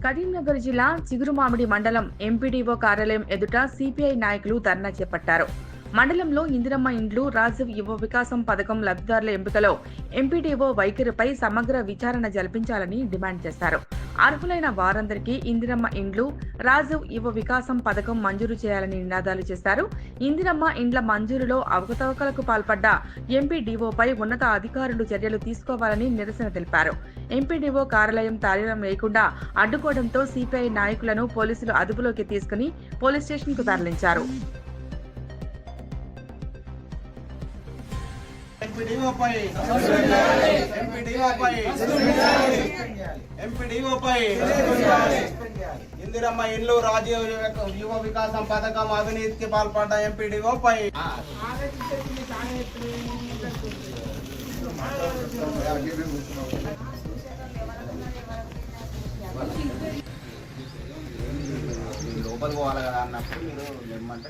కరీంనగర్ జిల్లా చిగురుమామిడి మండలం ఎంపీడీఓ కార్యాలయం ఎదుట సిపిఐ నాయకులు ధర్నా చేపట్టారు. మండలంలో ఇందిరమ్మ ఇండ్లు, రాజీవ్ యువ వికాసం పథకం లబ్ధిదారుల ఎంపికలో ఎంపీడీఓ వైఖరిపై సమగ్ర విచారణ జరిపించాలని డిమాండ్ చేశారు. అర్హులైన వారందరికీ ఇందిరమ్మ ఇండ్లు, రాజీవ్ యువ వికాసం పథకం మంజూరు చేయాలని నినాదాలు చేశారు. ఇందిరమ్మ ఇండ్ల మంజూరులో అవకతవకలకు పాల్పడ్డ ఎంపీడీఓపై ఉన్నత అధికారులు చర్యలు తీసుకోవాలని నిరసన తెలిపారు. ఎంపీడీఓ కార్యాలయం తాళం లేకుండా అడ్డుకోవడంతో సిపిఐ నాయకులను పోలీసులు అదుపులోకి తీసుకుని పోలీస్ స్టేషన్కు తరలించారు. ఇందిరమ్మ ఇండ్లు, రాజీవ్ యువ వికాసం పథకం అవినీతికి పాల్పడ్డ ఎంపీడీఓపై లోపలికి పోవాలి కదా అన్నప్పుడు మీరు ఏమంటే